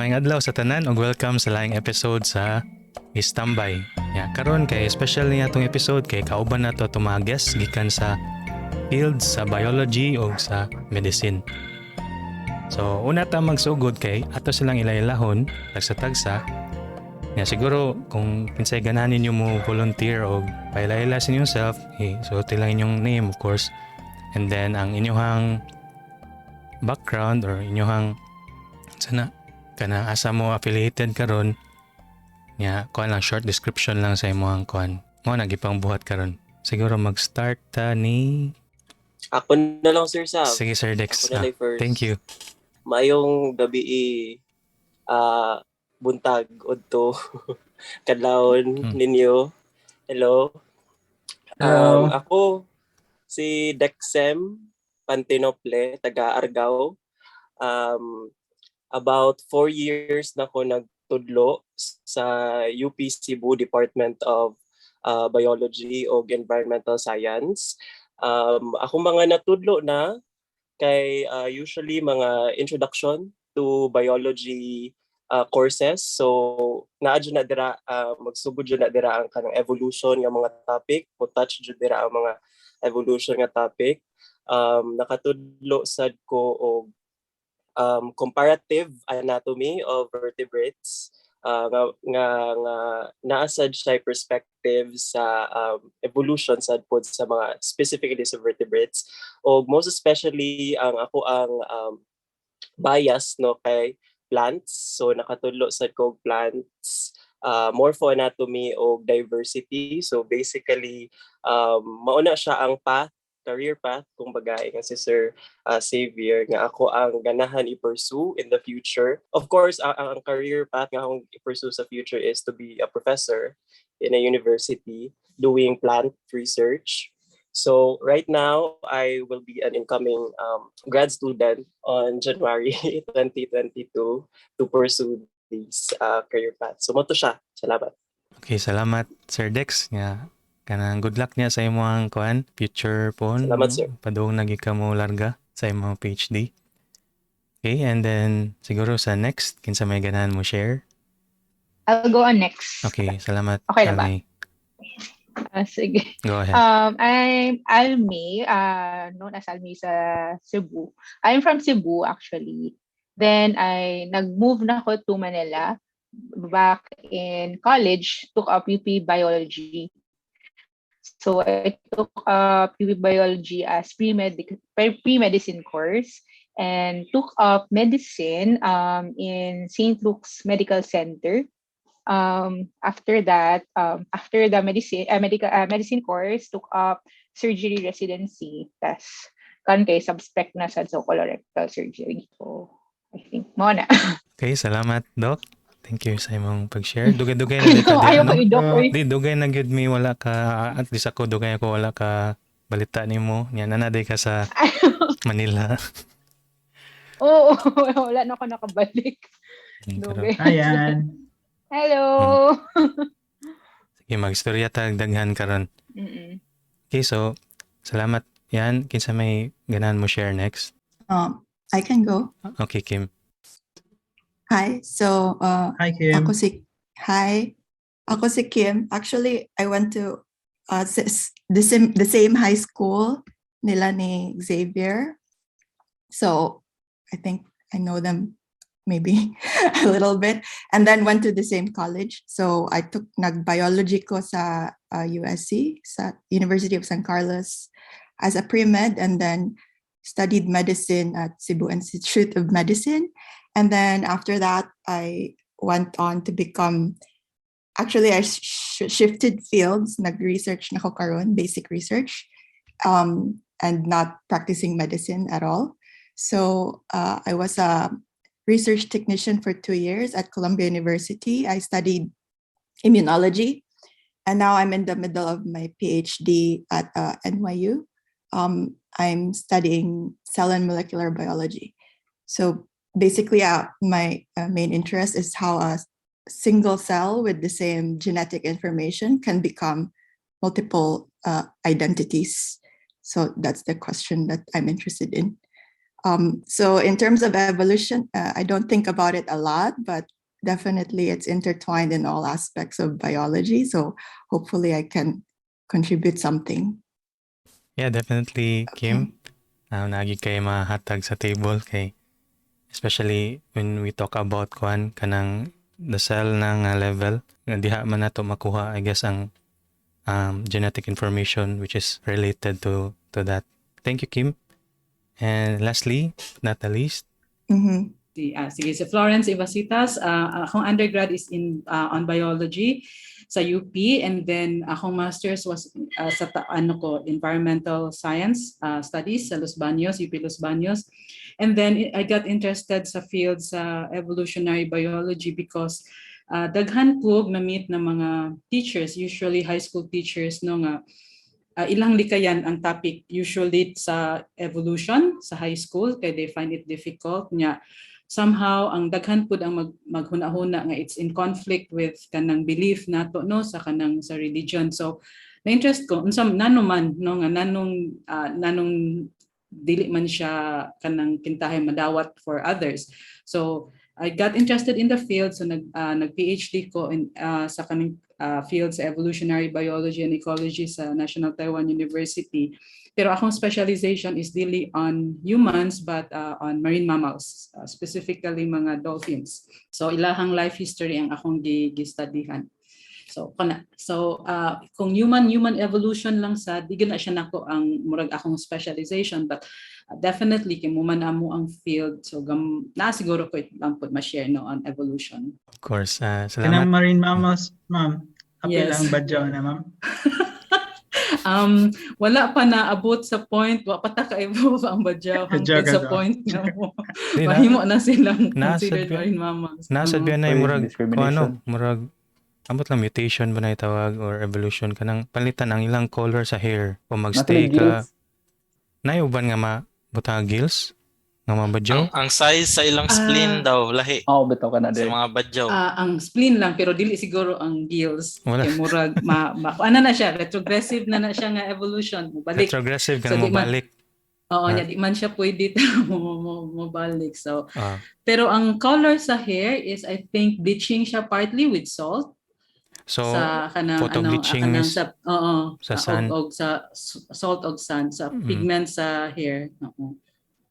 Maayong adlaw sa tanan ug welcome sa laing episode sa Istambay. Karon kay special niya atong episode kay kauban nato atong mga guests gikan sa fields sa biology o sa medicine. So una ta magsugod kay ato silang ilailahon tagsa-tagsa. Siguro kung kinsay ganahan ninyo mo volunteer o pailaila sa inyong self, suotin lang inyong name of course. And then ang inyong background or inyong sana kana asa mo affiliated karon kuan lang short description lang sa imong kuan mo nagipang buhat karon. Siguro mag-start ta ni Ako na lang, Sir Sam. Sige, Sir Dex. Ako na lang first. Thank you. Mayong gabi buntag udto kadlawon ninyo. Hello. Ako si Dexem Pantinople, taga Argao. About 4 years na ko nagtudlo sa UP Cebu Department of Biology o Environmental Science. Ako mga natudlo na kay usually mga introduction to biology courses. So naadyo na dira magsugod jud na dira ang kanang evolution nga mga topic, mo touch jud dira ang mga evolution nga topic. Nakatudlo sad ko og comparative anatomy of vertebrates nga naasad siya perspective sa evolution sad pod sa mga specifically sa vertebrates, o most especially ang bias no kay plants. So nakatudlo sad ko plants, morphoanatomy o diversity. So basically mauna siya ang career path kung bagay nga si Sir Xavier nga ako ang ganahan i-pursue in the future. Of course, ang career path nga akong i-pursue sa future is to be a professor in a university doing plant research. So right now, I will be an incoming grad student on January 2022 to pursue this career path. So mo to siya. Salamat. Okay, salamat Sir Dex. Kanang good luck niya sa imong kuan future pon. Salamat, sir. Padung nagi ka mo larga sa imong PhD. Okay, and then siguro sa next kinsa may ganahan mo share? I'll go on next. Okay, salamat. Okay na ba? Almay. Sige. Go ahead. I'm Almay, known as Almay sa Cebu. I'm from Cebu actually. Then I nag-move na ako to Manila. Back in college, took up UP Biology. So I took up UP Biology as pre-medicine course and took up medicine in St. Luke's Medical Center. After that, after the medicine course, took up surgery residency. Tas kan kay subspec na sa colorectal surgery. So I think mo na. Okay, salamat Doc. Thank you sa imong pag-share. Dugay-dugay na di ka Ayaw ko i-doc. Di dugay na gyud mi wala ka, at least ako dugay ako wala ka balita nimo. Nanaday ka sa Manila. Oo, wala na ako nakabalik. Dugay. Ayan. Hello. Sige, mag-istorya tag daghan karon. Okay, so salamat. Yan, kinsa may ganahan mo share next? I can go. Okay, Kim. Hi. So, Hi, Kim. ako si Kim. Actually, I went to the same high school nila ni Xavier. So, I think I know them maybe a little bit. And then went to the same college. So, I took nag-biology ko sa USC, sa University of San Carlos as a pre-med, and then studied medicine at Cebu Institute of Medicine. And then after that, I went on to become, actually I shifted fields, nag-research na ko karon, basic research, and not practicing medicine at all. So I was a research technician for 2 years at Columbia University. I studied immunology, and now I'm in the middle of my PhD at NYU. I'm studying cell and molecular biology. So basically, my main interest is how a single cell with the same genetic information can become multiple identities. So that's the question that I'm interested in. So in terms of evolution, I don't think about it a lot, but definitely it's intertwined in all aspects of biology. So hopefully I can contribute something. Yeah, definitely, Kim. Okay. Nagi kay mahatag sa table kay especially when we talk about kanang the cell ng level nga diha man nato makuha I guess ang genetic information which is related to that. Thank you, Kim. And lastly, not the least, Mhm. Sige, so Florence Ivasitas, akong undergrad is on biology sa UP, and then akong master's was sa environmental science studies sa Los Baños, UP Los Baños. And then I got interested sa field sa evolutionary biology because daghan ko na-meet na mga teachers, usually high school teachers, no nga ilang likayan ang topic usually sa evolution sa high school kay they find it difficult nya. Somehow ang daghan pud ang maghuna-huna nga it's in conflict with kanang belief nato no sa kanang sa religion. So na-interest ko unsa nanuman no nga nanong dili man siya kanang kintahay madawat for others. So I got interested in the field, so nag-PhD ko in sa kanang field sa evolutionary biology and ecology sa National Taiwan University. Pero akong specialization is dili on humans but on marine mammals, specifically mga dolphins. So ilahang life history ang akong gi-studyhan. So kana. So kung human evolution lang sa di na siya nako ang murag akong specialization, but definitely kay mo man amo ang field, so na siguro ko lang pud ma-share no on evolution. of course, Kanang salamat. marine mammals, ma'am. Apil Yes. ang badyaw na, ma'am. Wala pa na abot sa point, wa pa ta ka-evolve ang badyaw hangtod sa Badyaw. point nga mo. Di na- Mahimo na silang Nasa considered bi- marine mammals. Nasa Oo. biyan na Or murag discrimination. murag ambot lang mutation ba na itawag or evolution kanang palitan ang ilang color sa hair o magstay Natuloy ka gills. nayuban nga butang gills nga mabadyaw. Ang size sa ilang spleen daw lahi Oo, bitaw ka na sa din. mga badyaw. Ang spleen lang pero dili siguro ang gills. Wala. Kay murag ano na siya, retrogressive na siya nga evolution. Mubalik. Retrogressive ka So, na di man- mabalik. Oo, Ah. nya di man siya pwede mabalik. So Ah, pero ang color sa hair is I think bleaching siya partly with salt. so Sa kanang photo-bleaching kanang is sa sa sun. og sa salt og sun sa Mm. pigment sa hair. Oo.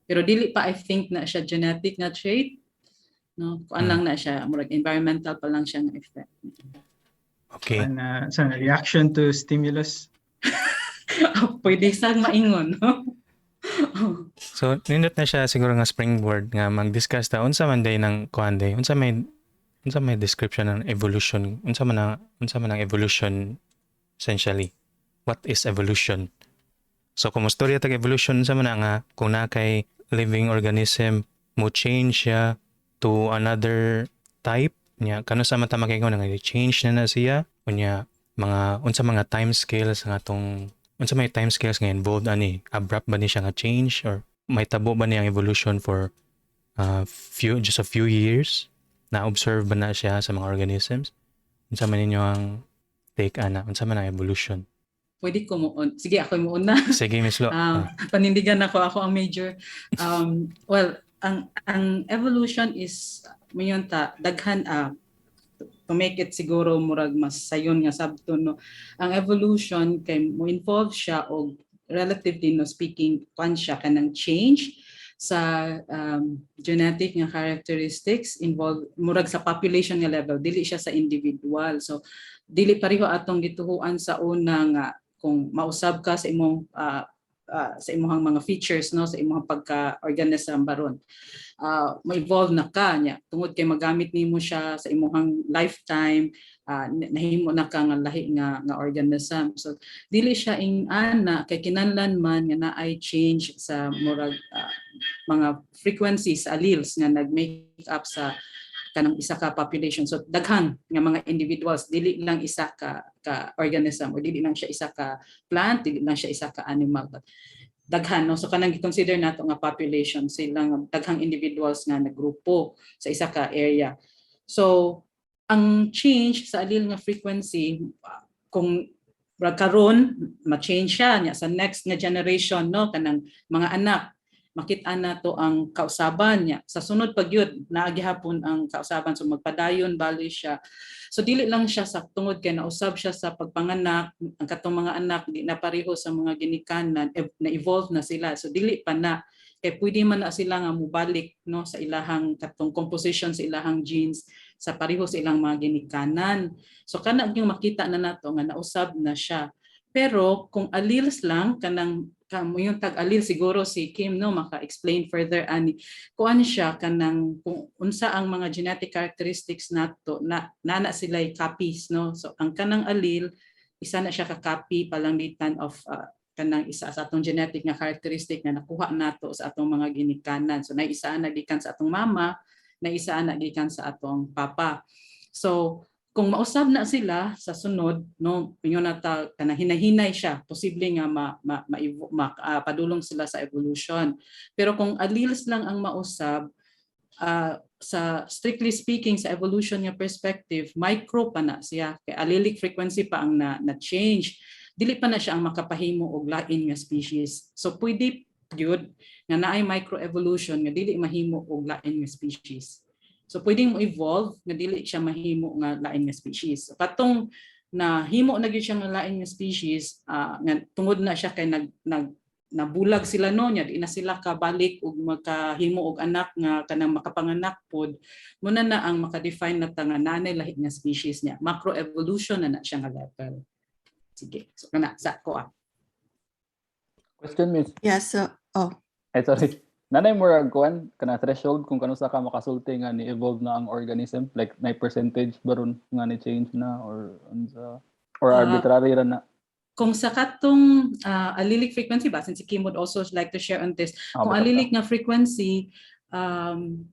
Pero dili pa I think na siya genetic na trait. No, kuan lang na siya, murag environmental pa lang siya nga effect. okay. Sa reaction to stimulus. Pwede sang maingon, no? So nindot na siya siguro nga springboard nga mag-discuss ta unsa man day ng kuan day. Unsa may description ng evolution? Unsa man ang evolution essentially? What is evolution? So kung mustorya tag evolution unsa man na nga kung na kay living organism mo change siya to another type niya kano sa mata makingon nga change na siya unya mga unsa mga time scales nga atong unsa may time scales nga involved ani abrupt ba ni siya nga change or may tabo ba niyang evolution for just a few years na observe ba na siya sa mga organisms unsa man ninyo ang take ana unsa man ang evolution. Pwede ko mo sige ako mo una. Sige Miss Lo. Panindigan ako ang major. Well, ang evolution is mayon ta daghan to make it siguro murag mas sayon nga sabton no. Ang evolution kay mo involve siya og relatively no speaking pan siya kanang change sa genetic nga characteristics involved murag sa population nga level, dili siya sa individual. So dili pareho atong gituhuan sa una nga kung mausab ka sa imong sa imong mga features no sa imong pagka-organism baron. Ma-evolve na ka nya tungod kay magamit nimo siya sa imong lifetime, nahimo na ka nga lahi nga organism. So dili siya ana kay kinahanglan man nga naay change sa murag mga frequencies alleles nga nag-make up sa kanang isa ka population. So daghan nga mga individuals, dili lang isa ka organism or dili lang siya isa ka plant, dili lang siya isa ka animal. But daghan no, so kanang gi-consider nato nga population silang daghang individuals nga naggrupo sa isa ka area. So ang change sa allele nga frequency kung karon ma-change siya nya sa next nga generation no kanang mga anak makita na to ang kausaban niya. Sa sunod pag yun, naagihapon ang kausaban, so magpadayon, bali siya. So dili lang siya sa tungod kay nausab siya sa pagpanganak, ang katong mga anak di na pareho sa mga ginikanan, na-evolve na sila. So dili pa na kay pwede man na sila nga mubalik no sa ilahang katong composition sa ilahang genes sa pareho sa ilang mga ginikanan. So kana yung makita na nato nga nausab na siya. Pero kung alleles lang kanang yung tag-alil siguro si Kim no maka-explain further ani kuan siya kanang kung unsa ang mga genetic characteristics nato na nana sila copies no. So ang kanang allele isa na siya ka copy palangitan of kanang isa sa atong genetic nga characteristic na nakuha nato sa atong mga ginikanan. So na isa na gikan sa atong mama, na isa na gikan sa atong papa. So kung mausab na sila sa sunod no ingon nata kana hinahinay siya posible nga padulong sila sa evolution. Pero kung alleles lang ang mausab sa strictly speaking sa evolution nga perspective micro pa na siya kay allelic frequency pa ang na change, dili pa na siya ang makapahimo og lain nga species. So pwede gyud nga naay microevolution nga dili mahimo og lain nga species. So pwedeng mo evolve nga dili siya mahimo nga lain nga species. So katong nahimo na gyud siya nga lain nga species nga tungod na siya kay nabulag sila no nya di na sila kabalik og makahimo og anak nga kanang makapanganak pod mo na ang makadefine na nga nanay lahi nga species niya. Macroevolution na siya nga level. Sige. So kana sa ko Question, Miss. Yeah, so, Sorry. Nanay mo kuan kana threshold kung kano sa ka makasulti nga ni evolve na ang organism, like may percentage baron nga ni change na or unsa or arbitrary ra na. Kung sa katong allelic frequency ba, since si Kim would also like to share on this, kung allelic nga frequency,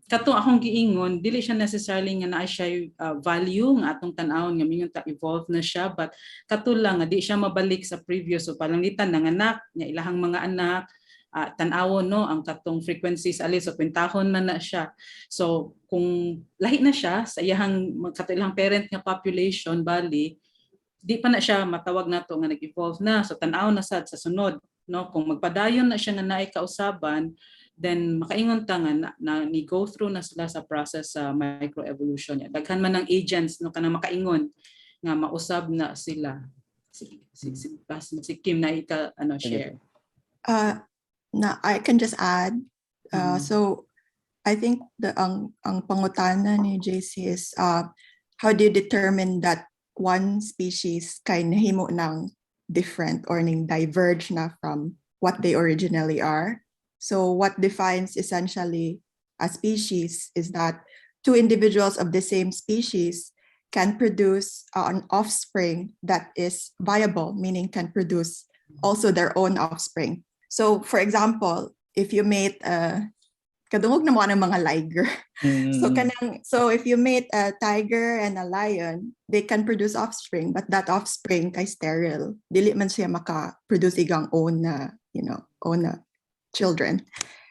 katong akong giingon, dili siya necessarily nga naa siya value nga atong tan-awon nga mingon ta evolve na siya, but katulang nga di siya mabalik sa previous. So palangitan ng anak, nga ilahang mga anak, tan-awon no ang katong frequencies ali so kwentahon na siya. So kung lahi na siya sa iyang katulang parent nga population bali di pa na siya matawag nato nga nag-evolve na, so tan-aw na sad sa sunod no kung magpadayon na siya nga naay kausaban, then makaingon ta nga na ni go through na sila sa process sa microevolution niya. Daghan man ng agents no kanang makaingon nga mausab na sila. Si Kim na ika share. I can just add. So I think ang pangutana ni JC is how do you determine that one species kay nahimo ng different or ning diverge na from what they originally are. So what defines essentially a species is that two individuals of the same species can produce an offspring that is viable, meaning can produce also their own offspring. So for example, if you mate kadungog na mo ng mga liger. So if you mate a tiger and a lion, they can produce offspring, but that offspring kay sterile. Dili man siya maka-produce igang own children.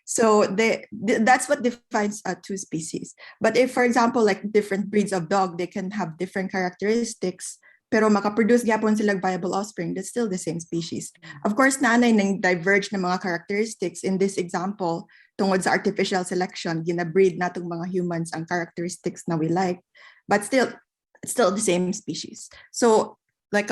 So that's what defines two species. But if, for example, like different breeds of dog, they can have different characteristics, pero makaproduce gyapon silang viable offspring, that's still the same species. Of course, nanay nang diverge na mga characteristics. In this example, tungod sa artificial selection, ginabreed natong mga humans ang characteristics na we like, but still, it's still the same species. So, like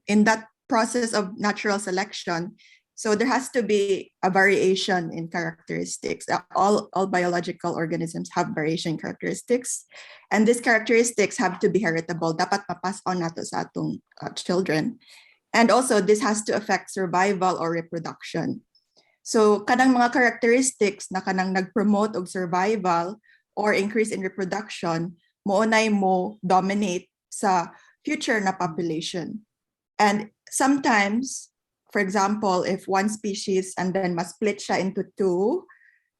in that process of natural selection, so there has to be a variation in characteristics. All biological organisms have variation characteristics, and these characteristics have to be heritable. Dapat mapass on nato sa atong children, and also this has to affect survival or reproduction. So kanang mga characteristics na kanang nag-promote og survival or increase in reproduction, moonay mo dominate sa future na population. And sometimes, for example, if one species and then must split siya into two,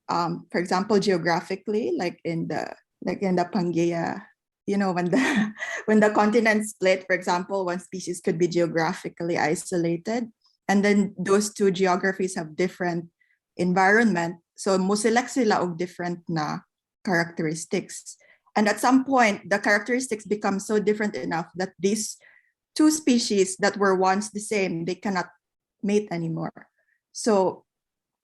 for example, geographically, like in the Pangaea, when the continents split, for example, one species could be geographically isolated, and then those two geographies have different environment. So mo select sila og different na characteristics. And at some point, the characteristics become so different enough that these two species that were once the same, they cannot mate anymore. So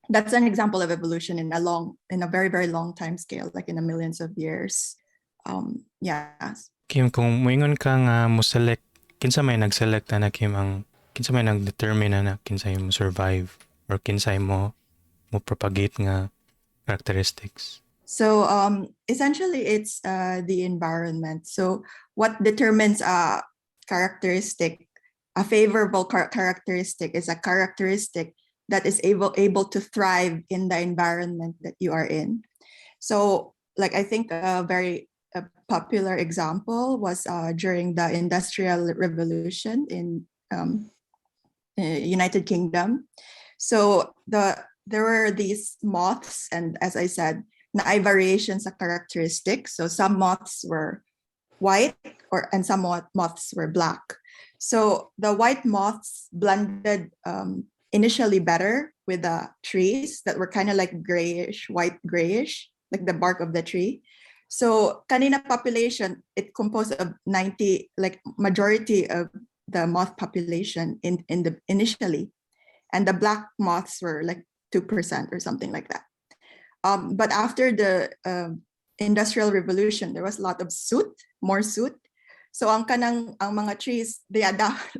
that's an example of evolution in a very, very long time scale, like in the millions of years. Yeah. Kim, kung moingon ka nga mo select, kinsa may nag-select na Kim ang kinsa may nag-determine na kinsa mo survive or kinsa mo propagate nga characteristics. So essentially, it's the environment. So what determines a characteristic, a favorable characteristic, is a characteristic that is able to thrive in the environment that you are in. So, like, I think a very popular example was during the Industrial Revolution in United Kingdom. So there were these moths, and as I said, naay variations of characteristics. So some moths were white, and some moths were black. So the white moths blended initially better with the trees that were kind of like grayish, white grayish, like the bark of the tree. So kanina population, it composed of 90, like majority of the moth population in the initially, and the black moths were like 2% or something like that. But after the Industrial Revolution, there was a lot of more soot. So ang mga trees, they adapt.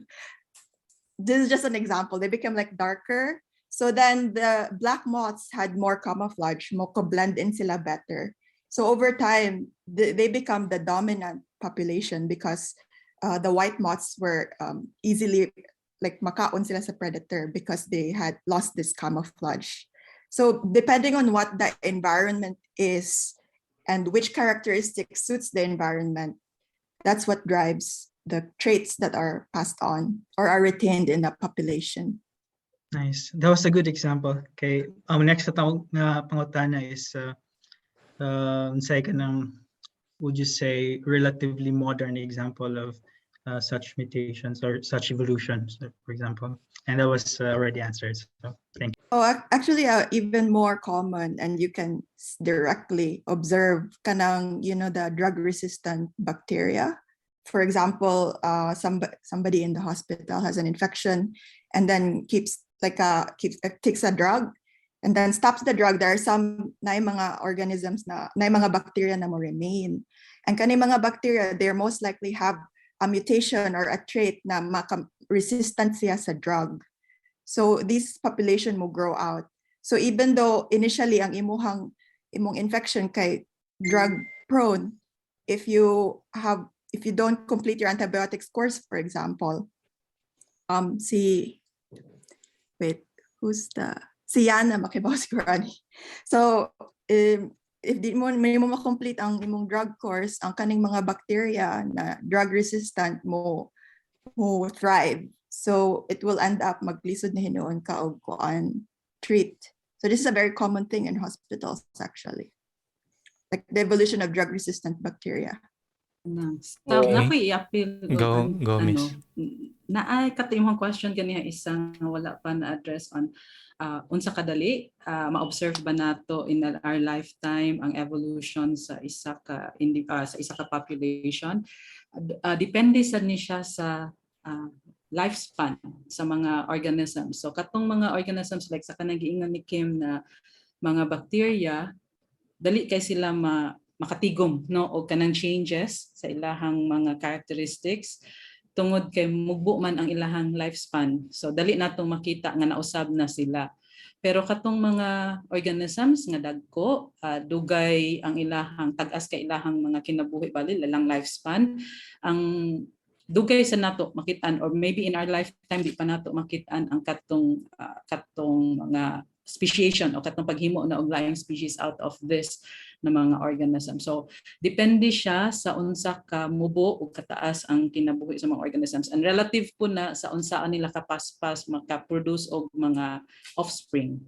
This is just an example. They became like darker. So then the black moths had more camouflage, blend in sila better. So over time, they become the dominant population because the white moths were easily like makaon sila sa predator because they had lost this camouflage. So depending on what the environment is and which characteristic suits the environment, that's what drives the traits that are passed on or are retained in the population. Nice. That was a good example. Okay. Next na pangutana is unsay ka ng, would you say, relatively modern example of such mutations or such evolutions, for example? And that was already answered. So thank you. Oh, actually, even more common, and you can directly observe kanang, the drug-resistant bacteria. For example, somebody in the hospital has an infection and then takes a drug and then stops the drug. There are some mga organisms mga bacteria na mo remain. And kani mga bacteria, they most likely have a mutation or a trait na resistant siya sa drug. So this population will grow out. So even though initially ang imong infection kay drug prone, if you don't complete your antibiotics course, for example, si Yana makibaw siguro ani. So if di mo complete ang imong drug course, ang kaning mga bacteria na drug resistant mo thrive. So it will end up maglisod na hinuon ka og kuan treat. So this is a very common thing in hospitals actually. Like the evolution of drug resistant bacteria. Naku i-appeal Go, miss. Naay katimong question kaniya isang wala pa na address on unsa kadali ma-observe ba nato in our lifetime ang evolution sa isa ka population. Depende sa niya sa lifespan sa mga organisms. So katong mga organisms like sa kanang giingon ni Kim na mga bacteria, dali kay sila makatigom o kanang changes sa ilahang mga characteristics tungod kay mugbo man ang ilahang lifespan. So dali natong makita nga nausab na sila. Pero katong mga organisms nga dagko, dugay ang ilahang tag-as kay ilahang mga kinabuhi bali lalang lifespan, ang dugay sa nato makitaan or maybe in our lifetime di pa nato makitaan ang katong mga speciation o katong paghimo na og laing species out of this na mga organism. So depende siya sa unsa ka mubo o kataas ang kinabuhi sa mga organisms and relative po na sa unsaan nila kapaspas maka-produce og mga offspring.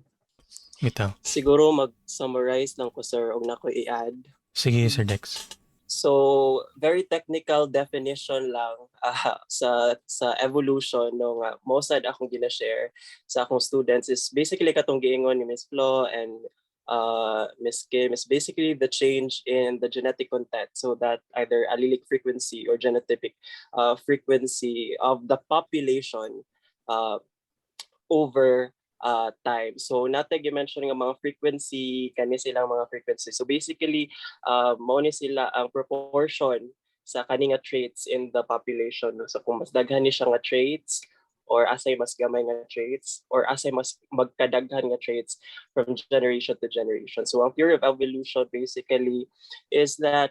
Ito. Siguro mag-summarize lang ko, sir, og nako i-add. Sige, Sir Dex. So very technical definition lang sa evolution no nga most sad akong gina-share sa akong students is basically katong giingon ni Miss Flo and Miss Kim is basically the change in the genetic content, so that either allelic frequency or genotypic frequency of the population over time. So natay gi-mention nga mga frequency, kani silang mga frequency. So basically, mao ni sila ang proportion sa kani nga traits in the population. No? So kung mas daghan ni siya nga traits, or asay mas gamay nga traits, or asay mas magkadaghan nga traits from generation to generation. So ang theory of evolution basically is that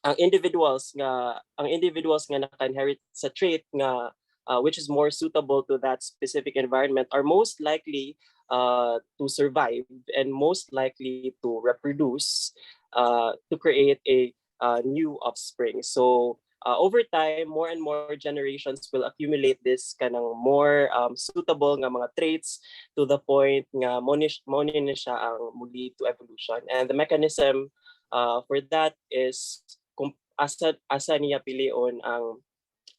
ang individuals nga naka-inherit sa trait nga which is more suitable to that specific environment are most likely to survive and most likely to reproduce to create a new offspring. So over time, more and more generations will accumulate this kanang more suitable nga mga traits to the point nga mo ni siya ang muli to evolution. And the mechanism for that is kung asa niya pilion ang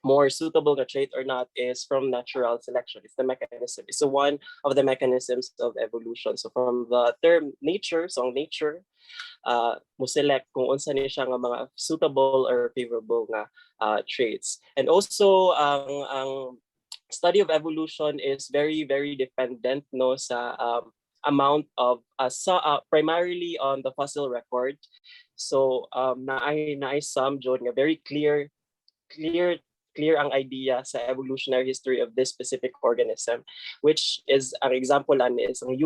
more suitable nga trait or not is from natural selection. It's the mechanism. It's one of the mechanisms of evolution. So from the term nature, so ang nature, mo select kung unsa ni siya nga mga suitable or favorable nga traits. And also ang study of evolution is very very dependent no sa amount of primarily on the fossil record. So naay some John nga very clear ang idea sa evolutionary history of this specific organism, which is ang example is ang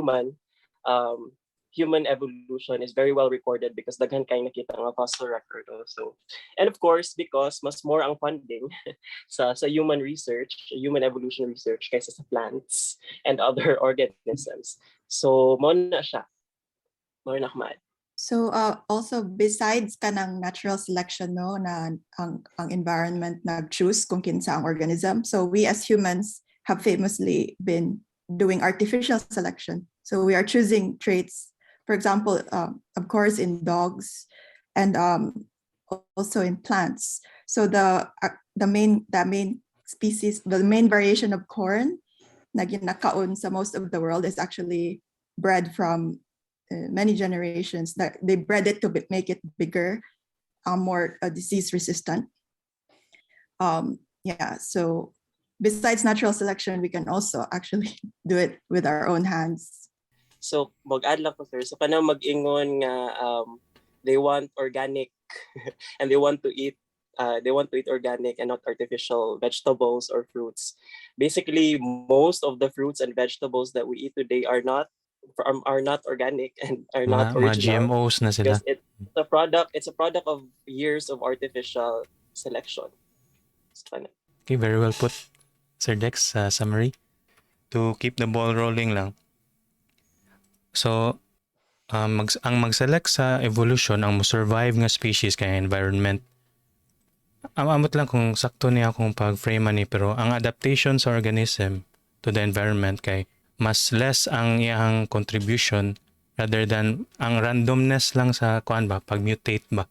human evolution is very well recorded because daghan kay nakita nga fossil record also. And of course because mas more ang funding sa human research, human evolution research kaysa sa plants and other organisms. So mo na siya. Mo na kamad. So also besides kanang natural selection no na ang environment nag-choose kung kinsa ang organism. So we as humans have famously been doing artificial selection. So we are choosing traits, for example, of course in dogs and also in plants. So the main species, the main variation of corn na ginakaon sa most of the world is actually bred from many generations that they bred it to make it bigger, more disease resistant. So besides natural selection, we can also actually do it with our own hands. So mag-add lang ko sir. So kanang mag-ingon nga they want organic and they want to eat organic and not artificial vegetables or fruits. Basically, most of the fruits and vegetables that we eat today are not organic and are not Mga original GMOs na sila. because it's a product of years of artificial selection. Okay, very well put, Sir Dex, summary. To keep the ball rolling lang. So, ang mag-select sa evolution, ang survive nga species kaya environment. Amot lang kung sakto niya akong pag-frame ni, pero ang adaptation sa organism to the environment kay mas less ang iyang contribution rather than ang randomness lang sa pag-mutate ba.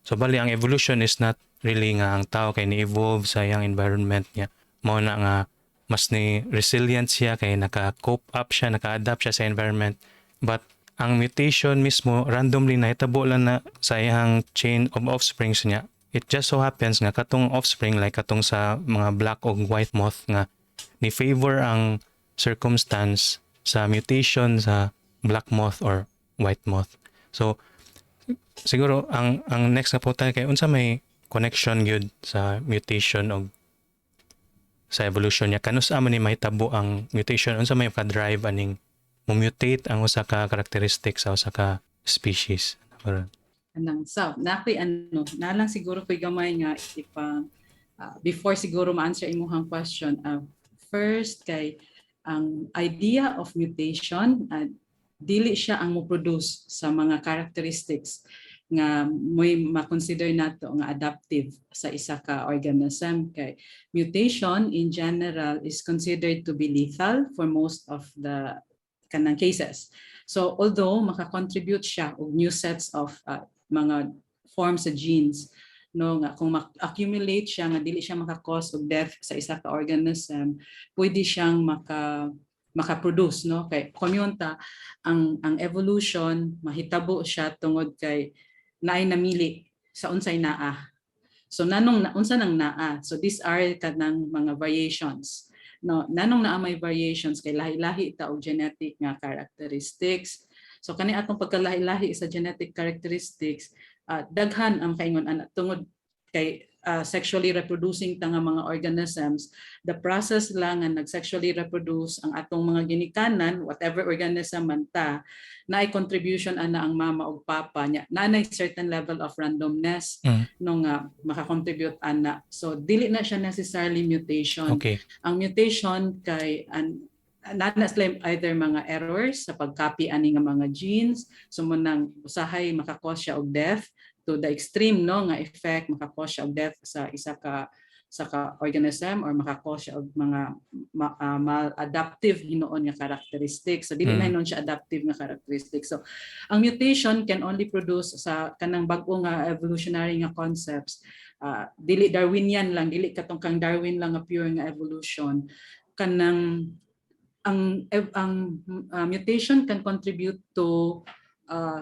So bali ang evolution is not really nga ang tao kay ni-evolve sa iyang environment niya. Mao na nga mas ni resilient siya kay naka-cope up siya, naka-adapt siya sa environment. But ang mutation mismo randomly nahitabo lang na sa iyang chain of offsprings niya. It just so happens nga katong offspring like katong sa mga black o white moth nga ni favor ang circumstance sa mutation sa black moth or white moth. So siguro ang next na punta kay unsa may connection gyud sa mutation o sa evolution niya kanus man ni mahitabo ang mutation unsa may ka-drive aning mutate ang usa ka characteristic sa usa ka species. Anang so nalang siguro ko'y gamay nga before siguro ma-answer imong question first kay ang idea of mutation dili siya ang mo-produce sa mga characteristics nga may ma-consider nato nga adaptive sa isa ka organism kay mutation in general is considered to be lethal for most of the kanang cases. So although maka-contribute siya og new sets of mga forms of genes no nga kung accumulate siya nga dili siya maka-cause og death sa isa ka organism pwede siyang maka-produce no kay komyunta ang evolution mahitabo siya tungod kay naay namili sa unsay naa so unsa nang naa so these are kanang mga variations no nanong naa may variations kay lahi-lahi ta og genetic nga characteristics. So kani atong pagkalahi-lahi sa genetic characteristics, daghan ang kaingon ana tungod kay sexually reproducing ta nga mga organisms, the process lang nga nag-sexually reproduce ang atong mga ginikanan, whatever organism man ta, naay contribution ana ang mama ug papa nya. Naay certain level of randomness nung makakontribute ana. So dili na siya necessarily mutation. Okay. Ang mutation kay not either mga errors sa pag-copy ani nga mga genes, sumunang usahay makakause siya og death to the extreme no nga effect, makakause siya og death sa isa ka organism or makakause siya og mga maladaptive hinuon nga characteristics. So dili na hinuon siya adaptive nga characteristics. So ang mutation can only produce sa kanang bag-o nga evolutionary nga concepts. Dili Darwinian lang, dili katong kang Darwin lang nga pure nga evolution. Kanang ang mutation can contribute to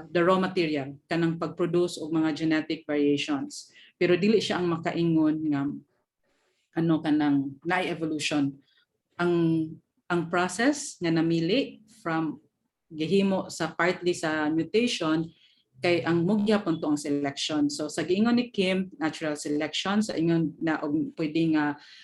the raw material kanang pag-produce og mga genetic variations, pero dili siya ang makaingon nga ano kanang naay evolution. Ang process nga namili from gihimo sa partly sa mutation kay ang mugyapon to ang selection. So sa giingon ni Kim, natural selection, sa ingon na pwedeng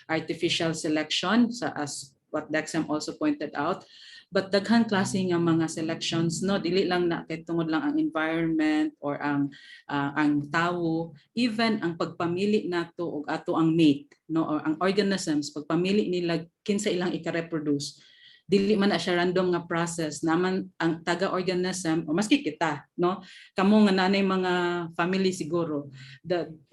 artificial selection sa as what Dexem also pointed out. But daghan klase nga mga selections no, dili lang na kay tungod lang ang environment or ang tawo, even ang pagpamili nato og ato ang mate no or ang organisms, pagpamili nila kinsa ilang ika-reproduce, dili man na siya random nga process naman ang taga-organism o maski kita no, kamo nga nanay mga family siguro,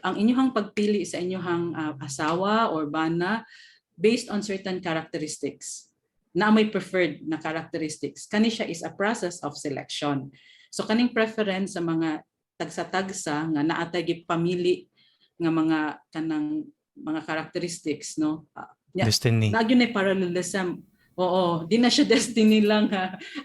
ang inyong pagpili sa inyong asawa or bana based on certain characteristics na may preferred na characteristics. Kani siya is a process of selection. So kaning preference sa mga tagsa-tagsa nga naatay gipamili nga mga kanang mga characteristics no. Destiny. Nagyo na parallelism. Oo, di na siya destiny lang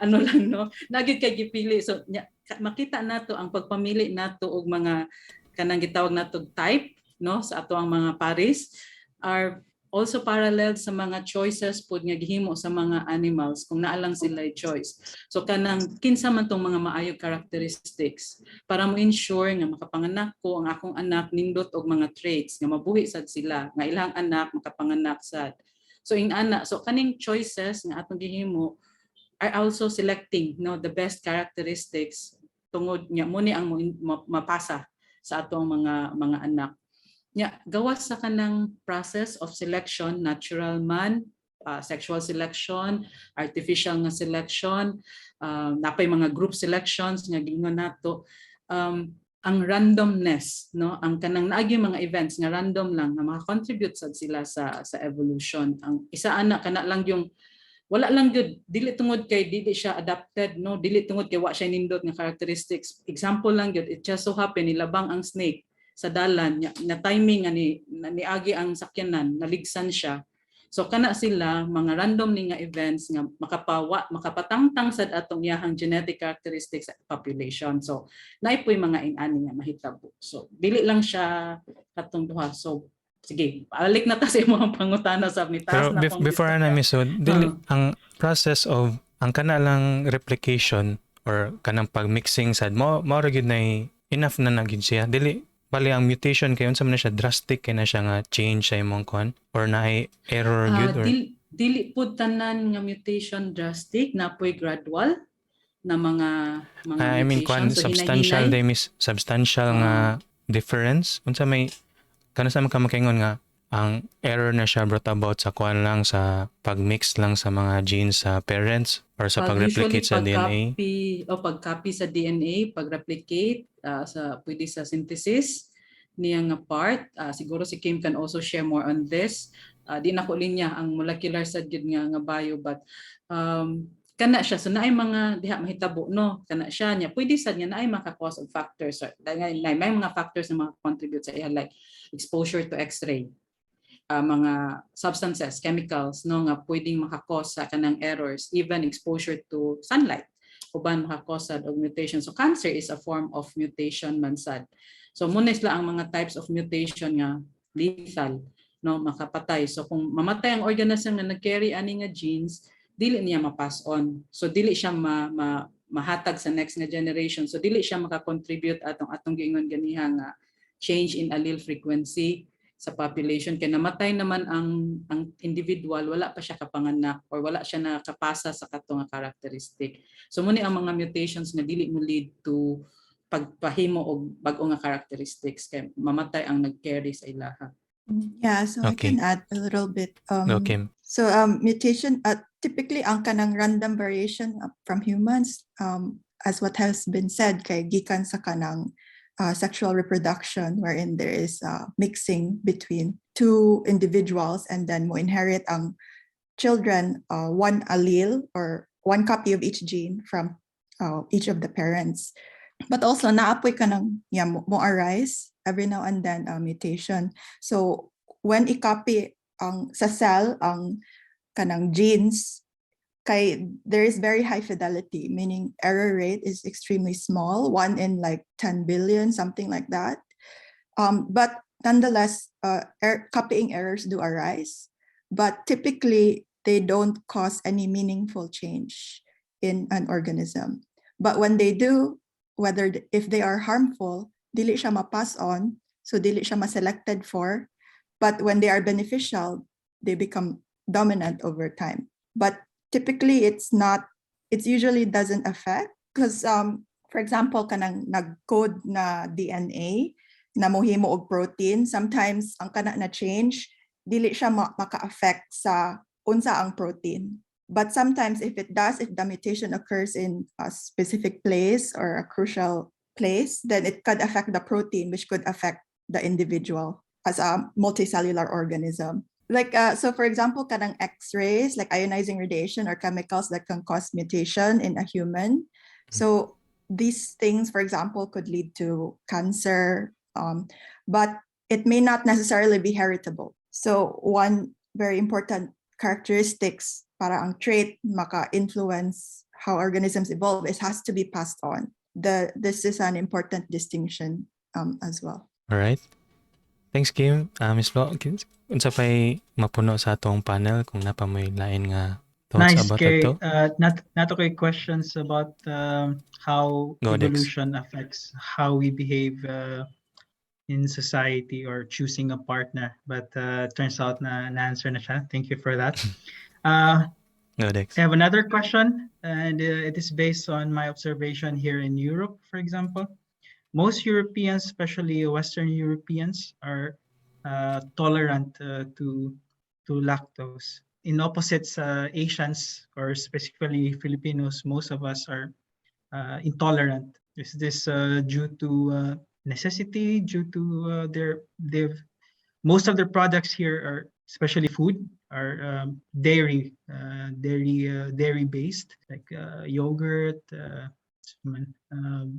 ano lang no. Nagyo kay gipili. So makita nato ang pagpamili nato og mga kanang gitawag nato type no sa ato ang mga pares are also parallel sa mga choices pod nga gihimo sa mga animals kung naa lang sila choice. So kanang kinsa man tong mga maayong characteristics para mo ensure nga makapanganak ko ang akong anak nindot og mga traits nga mabuhi sad sila nga ilang anak makapanganak sad. So so kaning choices nga atong gihimo are also selecting no the best characteristics tungod nya mo ni ang mapasa sa atong mga anak. Gawas sa kanang process of selection, natural man, sexual selection, artificial nga selection, napay mga group selections nga gingon nato, ang randomness no, ang kanang naagi mga events nga random lang nga maka-contribute sad sila sa evolution. Ang isa ana kana lang yung wala lang gyud, dili tungod kay dili siya adapted no, dili tungod kay wa siya nindot nga characteristics. Example lang gyud, it just so happen nilabang ang snake sa dalan na timing ani niagi ang sakyanan, naligsan siya. So kana sila mga random ni nga events nga makapatangtang sad atong iyahang genetic characteristics sa population. So naay mga inani nga mahitabo. So dili lang siya katong duha. So sige, balik na ta sa imong pangutana sa ni taas Pero na before na misod, dili ang process of ang kana lang replication or kanang pag-mixing sad mo ra gyud na enough na gyud siya. Dili bali ang mutation kay unsa man na siya drastic kay na siya nga change sa imong kon or naay error gyud or dili pud tanan nga mutation drastic, napoy gradual na mga I mean kon so substantial substantial nga difference unsa may kana sa ka makaingon nga ang error na siya brought about sa kuan lang sa pag-mix lang sa mga genes sa parents or sa pag-replicate sa DNA pag-copy sa DNA, pag-replicate sa pwede sa synthesis niya nga part. Siguro si Kim can also share more on this. Di na ko linya ang molecular sad gyud nga bio, but kana siya so naay mga diha mahitabo no, kana siya nya pwede sad nga naay mga cause of factors may mga factors na contribute sa iya like exposure to X-ray, mga substances, chemicals no nga pwedeng makakause sa kanang errors, even exposure to sunlight uban makakause og mutation. So cancer is a form of mutation man sad. So muna sila ang mga types of mutation nga lethal no, makapatay. So kung mamatay ang organism na nag-carry ani nga genes, dili niya ma-pass on. So dili siya mahatag sa next nga generation. So dili siya maka-contribute atong giingon ganiha nga change in allele frequency sa population. Kaya namatay naman ang individual, wala pa siya kapanganak or wala siya nakapasa sa kato nga characteristic. So muni ang mga mutations nga dili mo lead to pagpahimo og bag-o nga characteristics kay mamatay ang nag-carry sa ilaha. Yeah, so I Okay. can add a little bit. Okay. So mutation, typically ang kanang random variation from humans, as what has been said, kay gikan sa kanang sexual reproduction, wherein there is mixing between two individuals, and then mo inherit ang children one allele or one copy of each gene from each of the parents. But also naapoy ka ng mo arise every now and then mutation. So when i-copy ang sa cell ang kanang genes, kay there is very high fidelity, meaning error rate is extremely small, 1 in like 10 billion, something like that. But nonetheless, copying errors do arise, but typically they don't cause any meaningful change in an organism. But when they do, if they are harmful, dili siya ma-pass on, so dili siya ma-selected for. But when they are beneficial, they become dominant over time. But typically, it usually doesn't affect, because for example, kanang nag-code na DNA na mohimo og protein, sometimes ang kana na change, dili siya maka-affect sa unsa ang protein. But sometimes if it does, if the mutation occurs in a specific place or a crucial place, then it could affect the protein, which could affect the individual as a multicellular organism. Like, so for example, kanang X-rays, like ionizing radiation or chemicals that can cause mutation in a human. So these things, for example, could lead to cancer, but it may not necessarily be heritable. So one very important characteristics para ang trait maka-influence how organisms evolve, it has to be passed on. This is an important distinction as well. All right. Thanks, Kim. Miss Flo, unsa pay mapuno sa atong panel kung napa may lain nga thoughts Nice, about kay ito? not okay questions about how Go, Dex. evolution affects how we behave in society or choosing a partner. But turns out na answer na siya. Thank you for that. Go, Dex. I have another question, and it is based on my observation here in Europe, for example. Most Europeans, especially Western Europeans, are tolerant to lactose. In opposites, Asians, or specifically Filipinos, most of us are intolerant. Is this due to necessity, due to most of their products here are, especially food, are dairy based, like yogurt,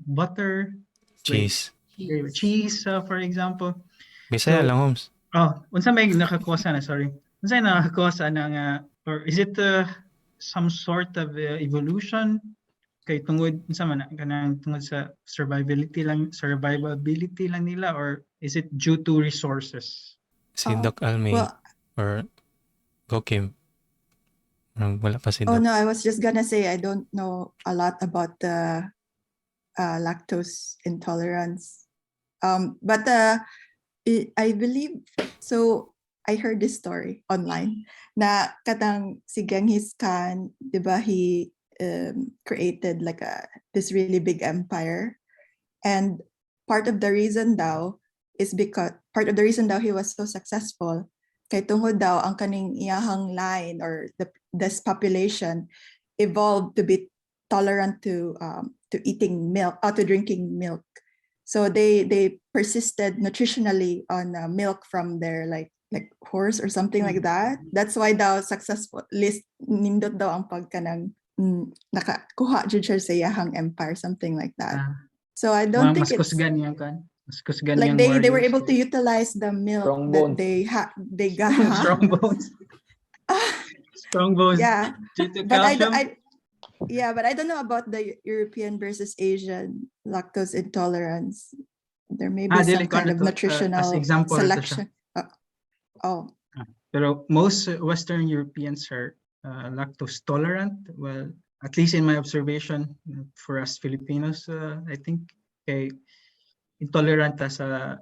butter, Cheese. cheese, for example. Bisaya So- lang, Holmes. Unsa may nakakuha na, sorry. Unsa may nakakuha na or is it some sort of evolution kay tungod unsa man kanang tungod sa survivability lang nila, or is it due to resources? Si Doc Almi Well, or Go, Kim. Wala pa si oh Doc. no, I was just gonna say I don't know a lot about the lactose intolerance, but I believe so. I heard this story online na katang si Genghis Khan, diba, he created like this really big empire, and part of the reason daw he was so successful kay tungod daw ang kaning iyahang line or this population evolved to be tolerant to eating milk, to drinking milk. So they persisted nutritionally on milk from their like horse or something like that. That's why daw successful list nindot daw ang pagkanang nakakuha jud siya sa iyahang empire, something like that. So I don't think it's like they were able to utilize the milk Strong that bones. they got. Strong bones. Strong bones. Yeah, Due to but calcium. but I don't know about the European versus Asian lactose intolerance. There may be some dili ko kind na of to, as nutritional example na to siya. selection. Oh, Pero most Western Europeans are lactose tolerant. Well, at least in my observation, for us Filipinos, I think kay intolerant ta sa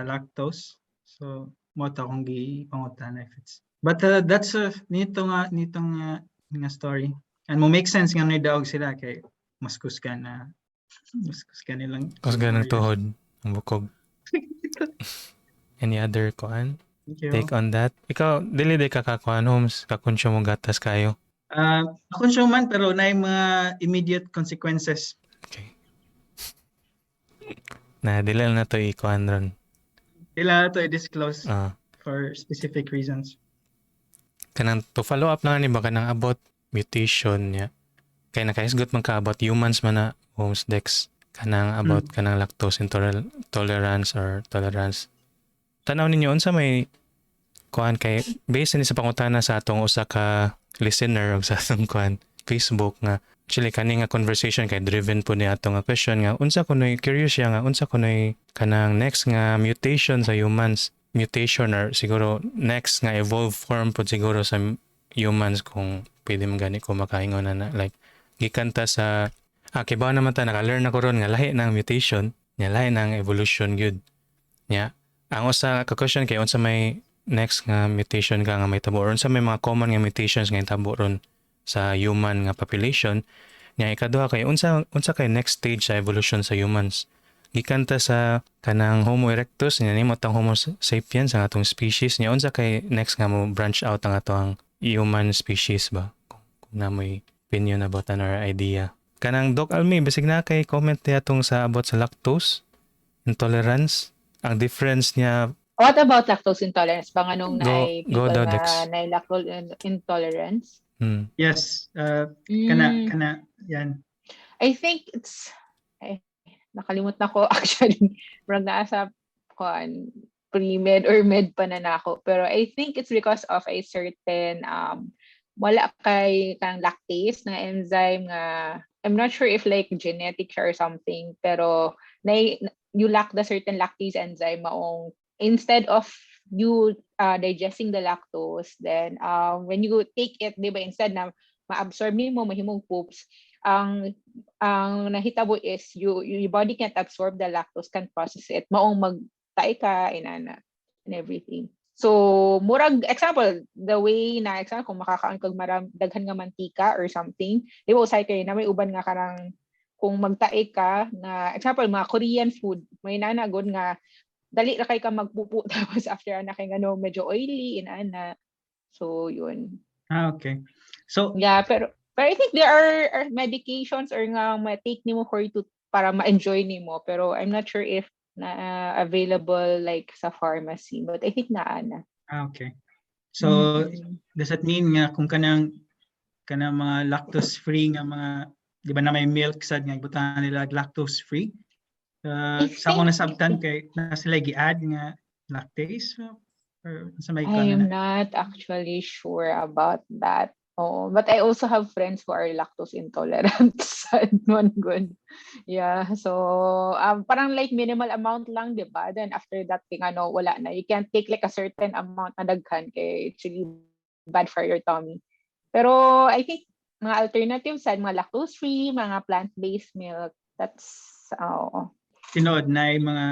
lactose. So mo ta kung gipangutan if it's. But that's nitong story. And mo make sense nga daog sila kay maskus ka nilang. Kasi ganang tuhod, ang bukog. Any other kuan? Thank you. Take on that? Ikaw, dili di ka kakuan, Holmes, kakunsyo mo gatas kayo. Ako siya man pero na mga immediate consequences. Okay. Na, dili na to ikuan ron. Kailangan to i-disclose Ah. for specific reasons. Kanang to follow up lang ni ba kanang about mutation niya. Kaya nakaisgot man ka about humans man na Holmes Dex. Kanang about kanang lactose intolerance or tolerance. Tanaw ninyo unsa may kuan kay based ni sa pangutana sa atong usa ka listener og sa atong kuan Facebook nga actually kani nga conversation kay driven po ni atong nga question nga unsa kunoy curious siya nga unsa kunoy kanang next nga mutation sa humans mutation or siguro next nga evolved form po siguro sa humans kung pwede man gani ko makaingon na like gikan ta sa kibaw naman ta naka-learn na ko ron nga lahi ng mutation nya lahi ng evolution gyud nya ang usa ka question kay unsa may next nga mutation ka nga may tabo or unsa may mga common nga mutations nga tabo ron sa human nga population nya ikaduha kay unsa kay next stage sa evolution sa humans gikan ta sa kanang Homo erectus nya nimo tang Homo sapiens ang atong species nya unsa kay next nga mo branch out ang atong human species ba kung na may opinion about an or idea kanang Doc Almi basig na kay comment niya atong sa about sa lactose intolerance ang difference niya. What about lactose intolerance? Bang anong Go people Dex. na lactose intolerance? Yes, kana yan. I think it's nakalimot na ko actually. Murag naa sa pre-med or med pa na nako. Pero I think it's because of a certain wala kay kang lactase na enzyme nga I'm not sure if like genetics or something pero you lack the certain lactase enzyme maong instead of you digesting the lactose then when you take it di ba instead na ma-absorb nimo mahimong poops ang nahitabo is your body can't absorb the lactose, can't process it maong magtae ka inana and everything. So murag example the way na example kung makakaon kag daghan nga mantika or something di ba usay kay na may uban nga karang kung magtae ka na example mga Korean food may nanagod nga dali ra kay ka magpupo tapos after ana kay ngano medyo oily inana so yun Okay so yeah pero I think there are medications or nga ma-take nimo for to para ma-enjoy nimo pero I'm not sure if na available like sa pharmacy but I think naa. Okay so does that mean nga kung kanang mga lactose free nga mga di ba na may milk sad nga ibutan nila lactose free sa akong nasabtan kay na sila gi-add nga lactase or sa may I'm not actually sure about that. Oh, but I also have friends who are lactose intolerant. Sad one good. Yeah, so parang like minimal amount lang, di ba? Then after that, wala na. You can't take like a certain amount na daghan kay it's really bad for your tummy. Pero I think mga alternatives sad mga lactose-free, mga plant-based milk. That's Tinood na mga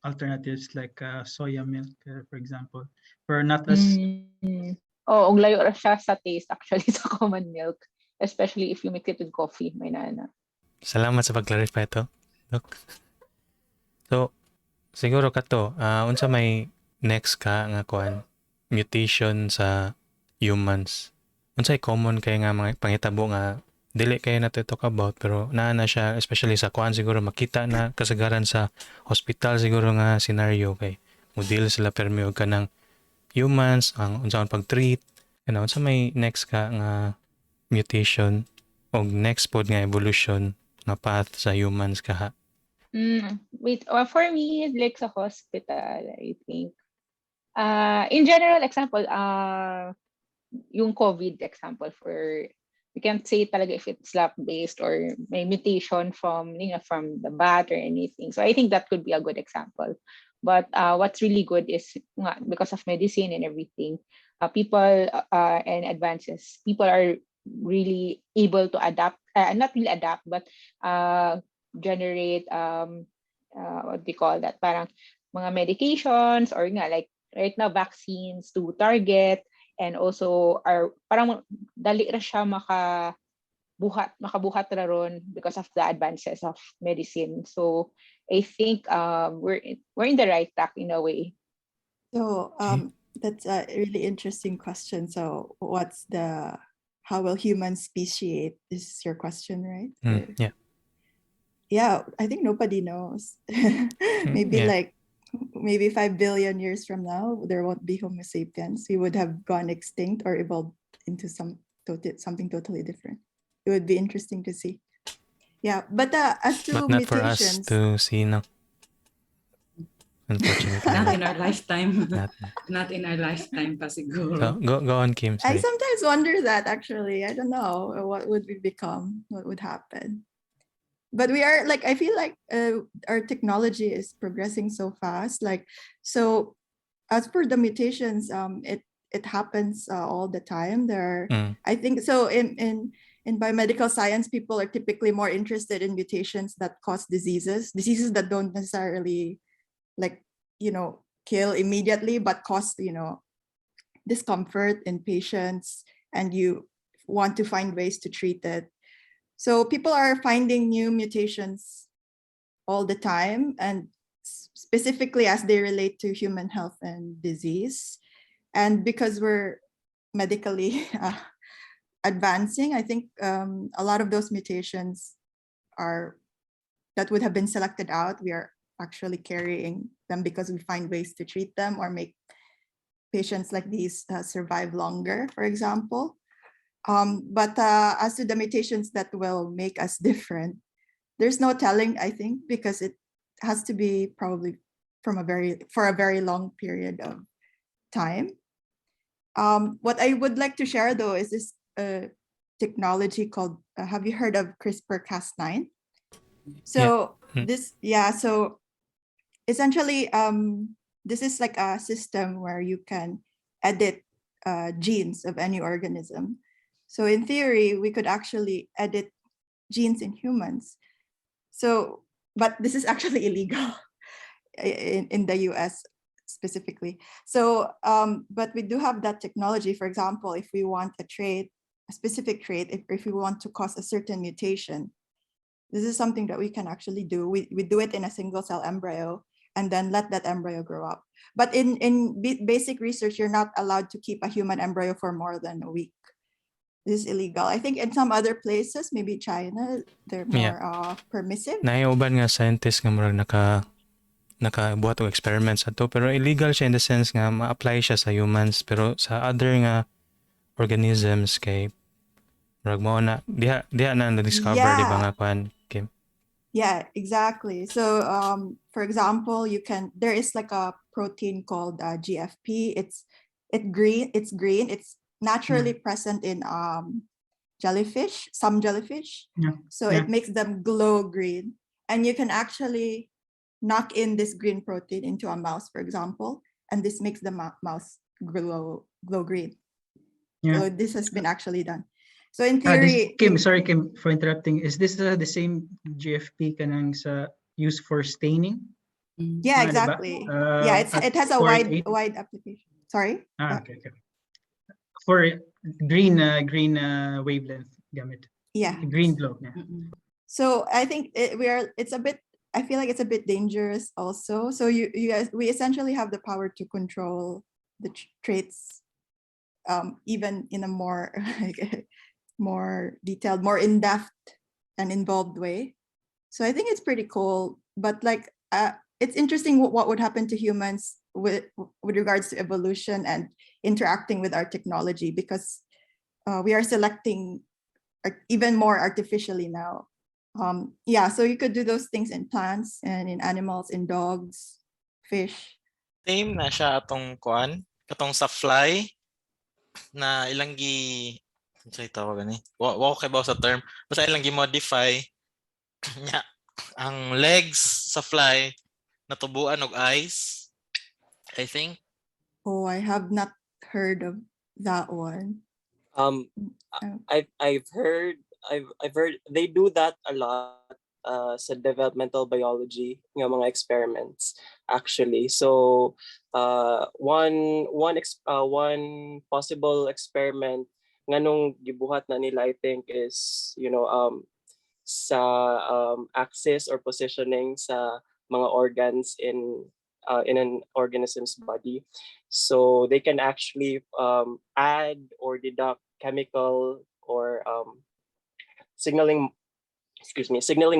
alternatives like soya milk, for example, for not as og layo ra siya sa taste actually sa common milk, especially if you mix it with coffee, may nana. Salamat sa pag-clarify to, Doc. So, siguro kato, unsa may next ka nga kuan mutation sa humans. Unsay common kay nga mga pangitabo nga dili kay na to talk about pero naa na siya especially sa kuan siguro makita na kasagaran sa hospital siguro nga scenario kay mo deal sila permi og kanang humans ang unsaon pag-treat unsa may next ka nga mutation og next pod nga evolution nga path sa humans kaha. For me like sa hospital I think in general example yung COVID example for we can't say talaga if it's lab-based or may mutation from the bat or anything. So I think that could be a good example. But what's really good is because of medicine and everything, people and advances, people are really able to adapt, not really adapt, but generate what do you call that? Parang mga medications or like right now vaccines to target, and also are parang dali ra siya makabuhat ra ron because of the advances of medicine. So I think we're in the right track in a way. So that's a really interesting question. So how will humans speciate is your question, right? Yeah. Yeah, I think nobody knows. Maybe yeah. maybe 5 billion years from now, there won't be Homo sapiens. We would have gone extinct or evolved into something totally different. It would be interesting to see. Yeah, but as to But not for us mutations, to see, no. Unfortunately. Not in our lifetime. Not. Not in our lifetime pa So siguro. go on, Kim. I Sorry. sometimes wonder that actually. I don't know what would we become, what would happen. But we are like, I feel like our technology is progressing so fast. Like, so as for the mutations, it happens all the time. I think so in biomedical science, people are typically more interested in mutations that cause diseases that don't necessarily like, kill immediately, but cause, discomfort in patients, and you want to find ways to treat it. So people are finding new mutations all the time, and specifically as they relate to human health and disease. And because we're medically advancing, I think a lot of those mutations that would have been selected out, we are actually carrying them because we find ways to treat them or make patients like these survive longer, for example. But as to the mutations that will make us different, there's no telling, I think, because it has to be probably for a very long period of time. What I would like to share though is this technology called, have you heard of CRISPR-Cas9? So so essentially, this is like a system where you can edit genes of any organism. So in theory, we could actually edit genes in humans. So, but this is actually illegal in the US specifically. So, but we do have that technology. For example, if we want a specific trait, if we want to cause a certain mutation, this is something that we can actually do. We do it in a single cell embryo and then let that embryo grow up. But in basic research, you're not allowed to keep a human embryo for more than a week. This is illegal. I think in some other places, maybe China, they're more permissive. Naiuban nga scientist nga murag nakabuhat og experiments ato, pero illegal siya in the sense nga ma-apply siya sa humans, pero sa other nga organisms kay murag mao na diha na na-discover, di ba nga kwan, Kim? Yeah, exactly. So for example, there is like a protein called GFP. It's green. It's naturally present in jellyfish, some jellyfish. So it makes them glow green, and you can actually knock in this green protein into a mouse, for example, and this makes the mouse glow green. So this has been actually done. So in theory, Kim, sorry Kim for interrupting. Is this the same GFP kanang sa used for staining? Yeah, exactly. It has a wide application. Sorry. Okay. For green wavelength gamit. Yeah. Green glow. Yeah. So I think I feel like it's a bit dangerous also. So you guys, we essentially have the power to control the traits, even in a more more detailed, more in-depth and involved way. So I think it's pretty cool. But like it's interesting what would happen to humans with regards to evolution and interacting with our technology, because we are selecting even more artificially now. So you could do those things in plants and in animals, in dogs, fish. Same na siya atong kuan, katong sa fly na ilang say tawag ni. Wa kay ba sa term. Basta ilang gi-modify nya ang legs sa fly natubuan og ice. I think. Oh, I have not heard of that one. Um, Oh. I've heard they do that a lot sa developmental biology ng mga experiments actually. So one possible experiment nganong gibuhat na nila, I think, is sa axis or positioning sa mga organs in an organism's body. So they can actually add or deduct chemical or signaling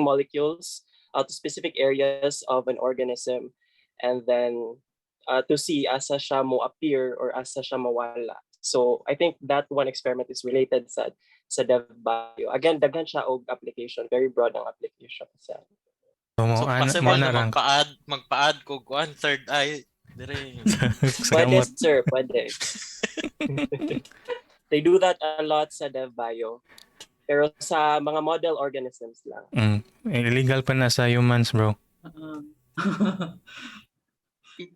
molecules to specific areas of an organism, and then to see asa siya mo appear or asa siya mawala. So I think that one experiment is related sa DevBio. Again, daghan siya og application, very broad ang application sa. So, So mo possible na na rank. magpa-add ko kuan third eye dire. Sa Pwede, gamot. sir, pwede. They do that a lot sa DevBio. Pero sa mga model organisms lang. Illegal pa na sa humans, bro.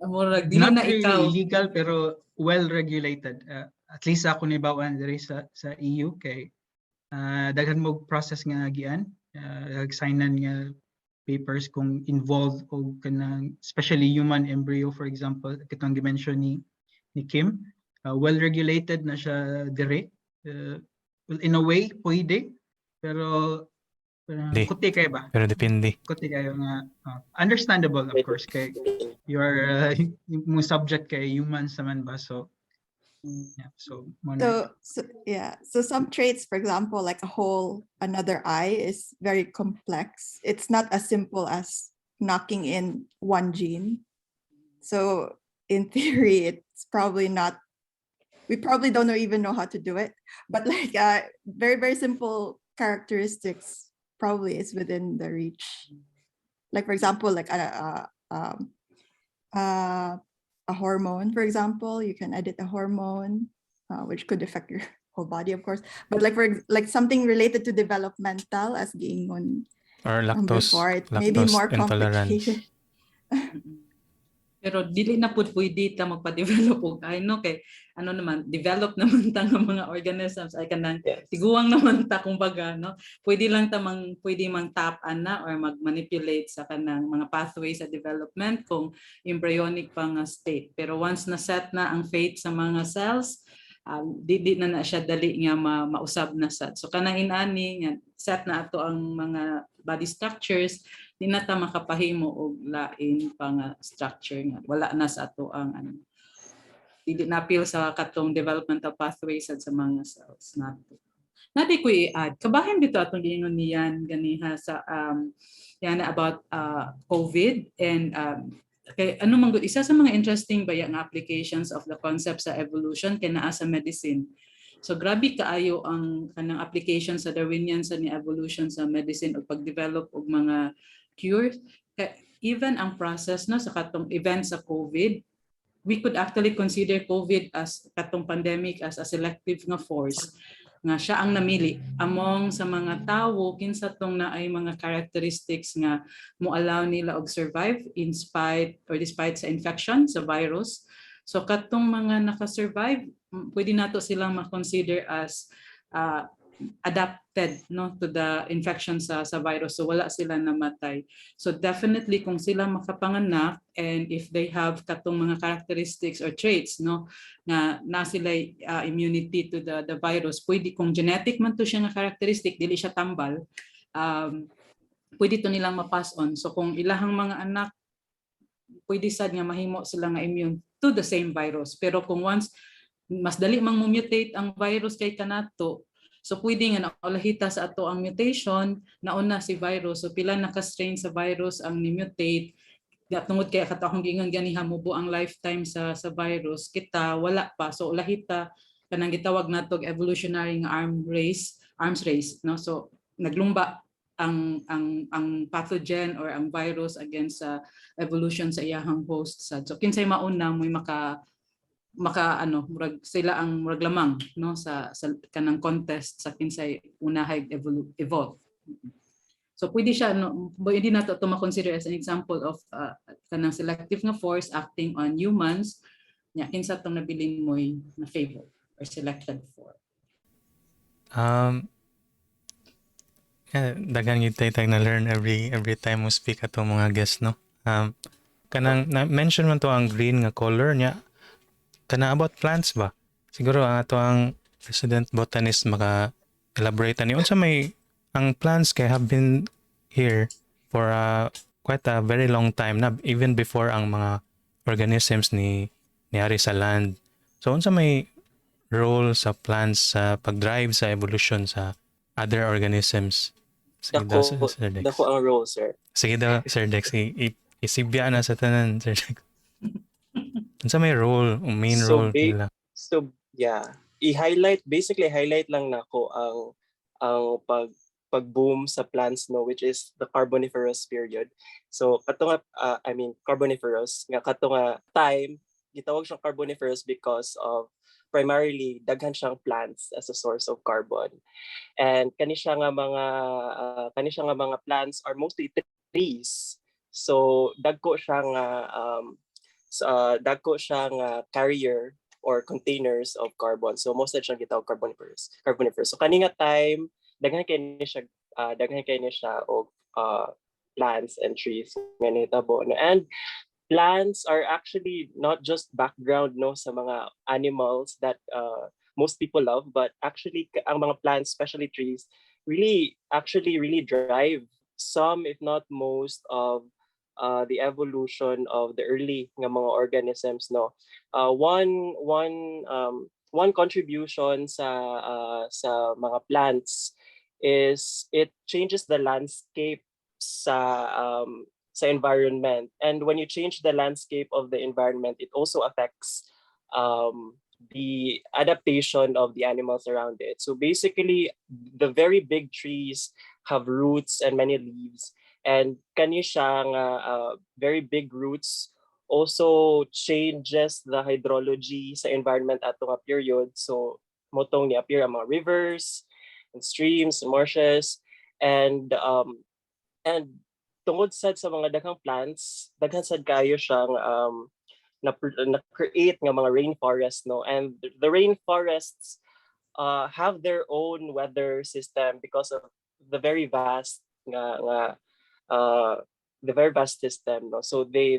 Murag, dili Not na really ikaw. illegal pero well regulated. At least ako ni bawan diri sa EU kay daghan mo process nga gian, signan nga papers kung involved o kanang especially human embryo, for example, kitong dimension ni Kim. Well regulated na siya dire. Well, in a way pwede pero Di. kuti kayo ba? Pero depende. Kuti kayo nga understandable of course kay your yung subject kay humans naman ba, so yeah, so So some traits, for example, like a whole another eye is very complex. It's not as simple as knocking in one gene. So in theory, it's probably not, we probably don't even know how to do it, but like very, very simple characteristics probably is within the reach. Like for example, like a hormone, for example, you can edit a hormone, which could affect your whole body, of course. But like something related to developmental, as giingon Or lactose, before, it may be more intolerance. complicated. Pero dili na pud pwede ta magpa-develop og no kay ano naman develop naman ta nga mga organisms ay kanang tiguang naman ta kumbaga no. Pwede lang ta pwede mang tap ana or mag-manipulate sa kanang mga pathways sa development kung embryonic pa nga state. Pero once na set na ang fate sa mga cells, di na siya dali nga mausab na sad. So kanang inani nga set na ato ang mga body structures, di na ta makapahimo og lain pa nga structure nga wala na sa ato ang dili na appeal sa katong developmental pathways sa mga cells nato. Nadi ko i-add kabahin dito atong giingon niyan ganiha sa yan about COVID and kay ano man gud isa sa mga interesting ba yang applications of the concept sa evolution kay naa sa medicine. So grabe kaayo ang kanang application sa Darwinian sa ni evolution sa medicine o pag-develop og mga cures. Even ang process no sa katong event sa COVID, we could actually consider COVID as katong pandemic as a selective nga force nga siya ang namili among sa mga tawo kinsa tong naay mga characteristics nga mo allow nila og survive in spite or despite sa infection sa virus. So katong mga naka-survive, pwede nato silang ma-consider as adapted no to the infection sa virus, so wala sila namatay. So definitely kung sila makapanganak and if they have katong mga characteristics or traits no na sila immunity to the virus, pwede kung genetic man to siya nga characteristic dili siya tambal, pwede to nilang ma-pass on. So kung ilahang mga anak pwede sad nga mahimo sila nga immune to the same virus, pero kung once mas dali mang mutate ang virus kay kanato, so pwede nga naulahita sa ato ang mutation, nauna si virus, so pila naka-strain sa virus ang ni-mutate, tungod kaya katong gingon gani hamubo ang lifetime sa virus, kita wala pa, so ulahita kanang gitawag natog evolutionary nga arms race no. So naglumba ang pathogen or ang virus against sa evolution sa iyahang host sad. So kinsay mauna mo'y maka murag sila ang murag lamang no sa kanang contest sa kinsay unahay evolve. So pwede siya pwede na to ma-consider as an example of kanang selective nga force acting on humans nya kinsa tong nabilin mo na favor or selected for. Dagan gyud tay na learn every time mo speak ato mga guests, no. Kanang na-mention man to ang green nga color niya. Kana about plants ba? Siguro ang ato ang resident botanist maka-elaborate ani unsa may ang plants kay have been here for quite a very long time na, even before ang mga organisms ni ari sa land. So unsa may role sa plants sa pag-drive sa evolution sa other organisms? Sige daw, Sir Dex. Dako ang role, sir. Sige daw, Sir Dex. Isibya na sa tanan, Sir Dex. Unsa may role, main role nila? So yeah, basically highlight lang nako ang pag-boom sa plants, no, which is the Carboniferous period. So kato nga Carboniferous nga kato nga time gitawag siyang Carboniferous because of primarily daghan siyang plants as a source of carbon. And kani siya nga mga plants are mostly trees. So dagko siya nga carrier or containers of carbon. So most of siyang gitawag Carboniferous. So kani nga time daghan kay ni siya og plants and trees nga nitabo. And plants are actually not just background, no, sa mga animals that most people love, but actually ang mga plants, especially trees, really drive some, if not most, of the evolution of the early nga mga organisms, no. One contribution sa mga plants is it changes the landscape sa environment. And when you change the landscape of the environment, it also affects the adaptation of the animals around it. So basically, the very big trees have roots and many leaves. And kani siya nga very big roots also changes the hydrology sa environment ato nga period. So motong ni appear ang mga rivers and streams and marshes, and tungod sad sa mga daghang plants, daghan sad kayo siyang na-create nga mga rainforest, no. And the rainforests have their own weather system because of the very vast system, no. So they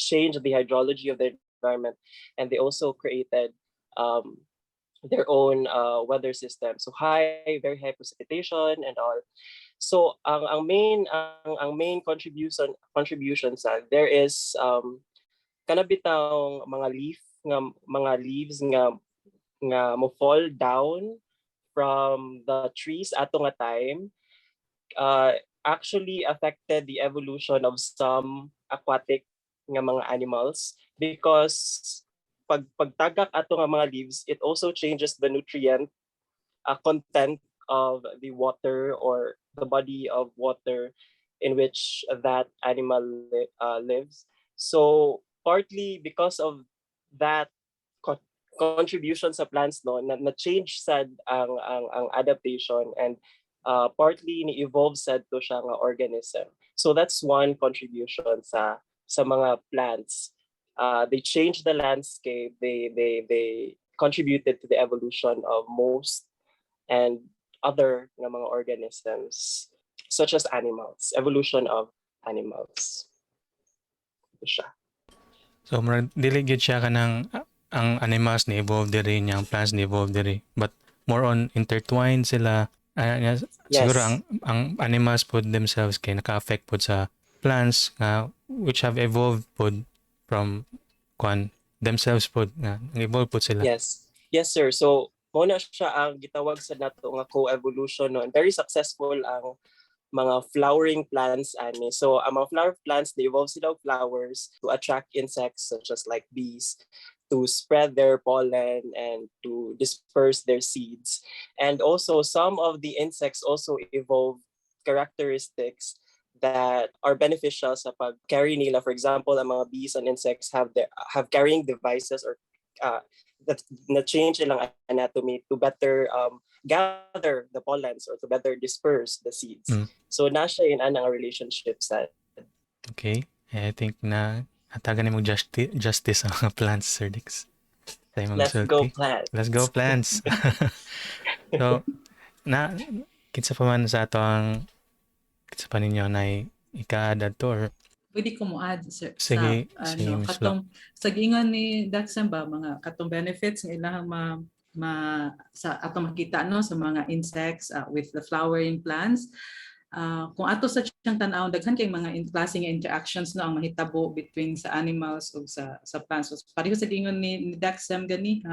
change the hydrology of the environment, and they also created their own weather system. So very high precipitation and all. So ang main contribution sa there is kanabitang mga leaves nga mo fall down from the trees ato nga time actually affected the evolution of some aquatic nga mga animals, because pagtagak ato nga mga leaves, it also changes the nutrient content of the water or the body of water in which that animal lives. So partly because of that contribution sa plants, no, na change sad ang adaptation, and partly ni evolve sad to siya nga organism. So that's one contribution sa mga plants. They changed the landscape. They contributed to the evolution of most and other nga mga organisms, such as animals, evolution of animals. Ito siya. So dili gyud siya kanang ang animals ni evolve diri, ang plants ni evolve diri, but more on intertwined sila. Siguro ang animals pod themselves kay naka-affect pod sa plants which have evolved pod from themselves pod nga evolve pod sila. Yes, sir. So mo na siya ang gitawag sa nato nga co-evolution, no, and very successful ang mga flowering plants ani. So ang mga flower plants, they evolve sila og flowers to attract insects such as like bees, to spread their pollen and to disperse their seeds. And also some of the insects also evolve characteristics that are beneficial sa pag-carry nila. For example, ang mga bees and insects have carrying devices or that na change ilang anatomy to better gather the pollens or to better disperse the seeds. Mm. So na siya in anang relationship sa Okay. I think na hatagan mo justice ang mga plants, Sir Dix. Sa imong let's go sulti. plants. Let's go plants. So, na kinsa pa man sa ato ang kinsa pa ninyo na ika-add to or Pwede ko mo add, sir, Sige, sa sige, Miss Flo. katong sa giingon ni Daxam ba mga katong benefits nga ilahang sa ato makita no sa mga insects with the flowering plants. Kung ato sa siyang tan-aw daghan kay mga klaseng interactions no ang mahitabo between sa animals ug sa plants. So, pareho sa giingon ni Daxam gani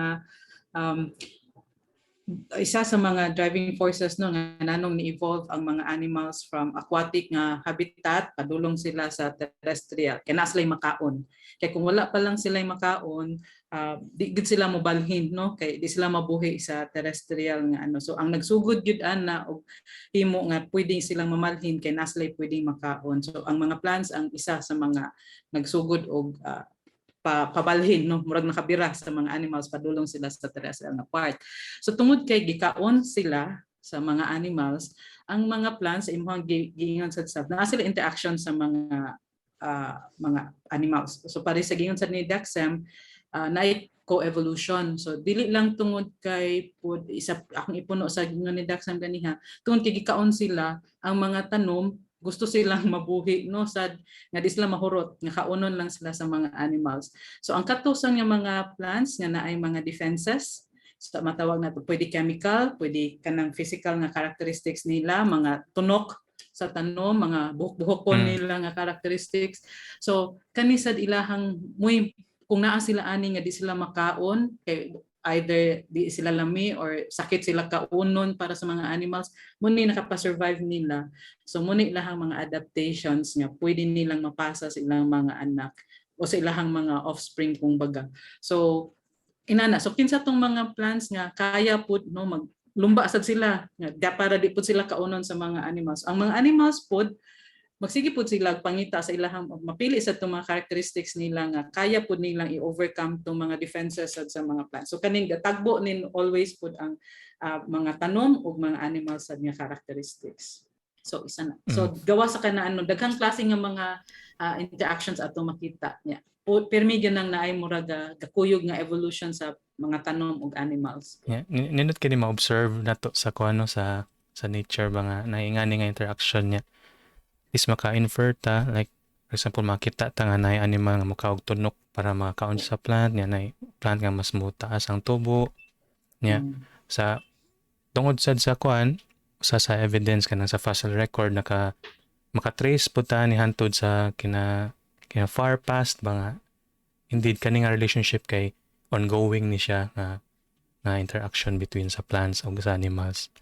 isa sa mga driving forces no nga nanong ni-evolve ang mga animals from aquatic nga habitat padulong sila sa terrestrial kay naa sila'y makaon. Kay kung wala pa lang sila'y makaon, di gid sila mobalhin no kay di sila mabuhi sa terrestrial nga ano. So ang nagsugod gyud ana og himo nga pwedeng silang mamalhin kay naa sila'y pwedeng makaon. So ang mga plants ang isa sa mga nagsugod og pabalhin no murag nakabira sa mga animals padulong sila sa terrestrial nga part. So tungod kay gikaon sila sa mga animals, ang mga plants imong giingon sa naa sila interaction sa mga animals. So pare sa giingon sa ni Daxam naay co-evolution. So dili lang tungod kay pud isa akong ipuno sa giingon ni Daxam ganiha, tungod kay gikaon sila ang mga tanom gusto silang mabuhi no sad nga di sila mahurot nga kaunon lang sila sa mga animals. So ang katusan nga mga plants nga naay mga defenses so matawag nato pwede chemical, pwede kanang physical nga characteristics nila, mga tunok sa tanom, mga buhok-buhokon nila nga characteristics. So kani sad ilahang muy kung naa sila ani nga di sila makaon kay either di sila lami or sakit sila kaunon para sa mga animals, muni nakapasurvive nila. So muni ilahang mga adaptations nga pwede nilang mapasa sa ilang mga anak o sa ilang mga offspring kung baga. So inana, so kinsa tong mga plants nga kaya pud no maglumba sad sila nga para di pud sila kaunon sa mga animals. Ang mga animals pud magsige pud sila pangita sa ilahang mapili sa itong mga characteristics nila nga kaya pud nilang i-overcome itong mga defenses sa mga plants. So kaning tagbo nin always pud ang mga tanom ug mga animals sa nga characteristics. So isa na. So gawa sa kanaan daghang klase nga mga interactions atong makita niya. Permi gyud nang naay murag kakuyog nga evolution sa mga tanom ug animals. Yeah, nindot kini ma-observe nato sa kuano sa nature ba nga naingani nga interaction niya. Is maka-infer ta like for example makita ta nga naay animal nga mukaog tunok para makaon sa plant nya naay plant nga mas mutaas ang tubo nya sa tungod sad sa kuan sa evidence kanang sa fossil record maka-trace pud ta ni hantod sa kina far past ba nga indeed kani nga relationship kay ongoing ni siya nga interaction between sa plants ug sa animals.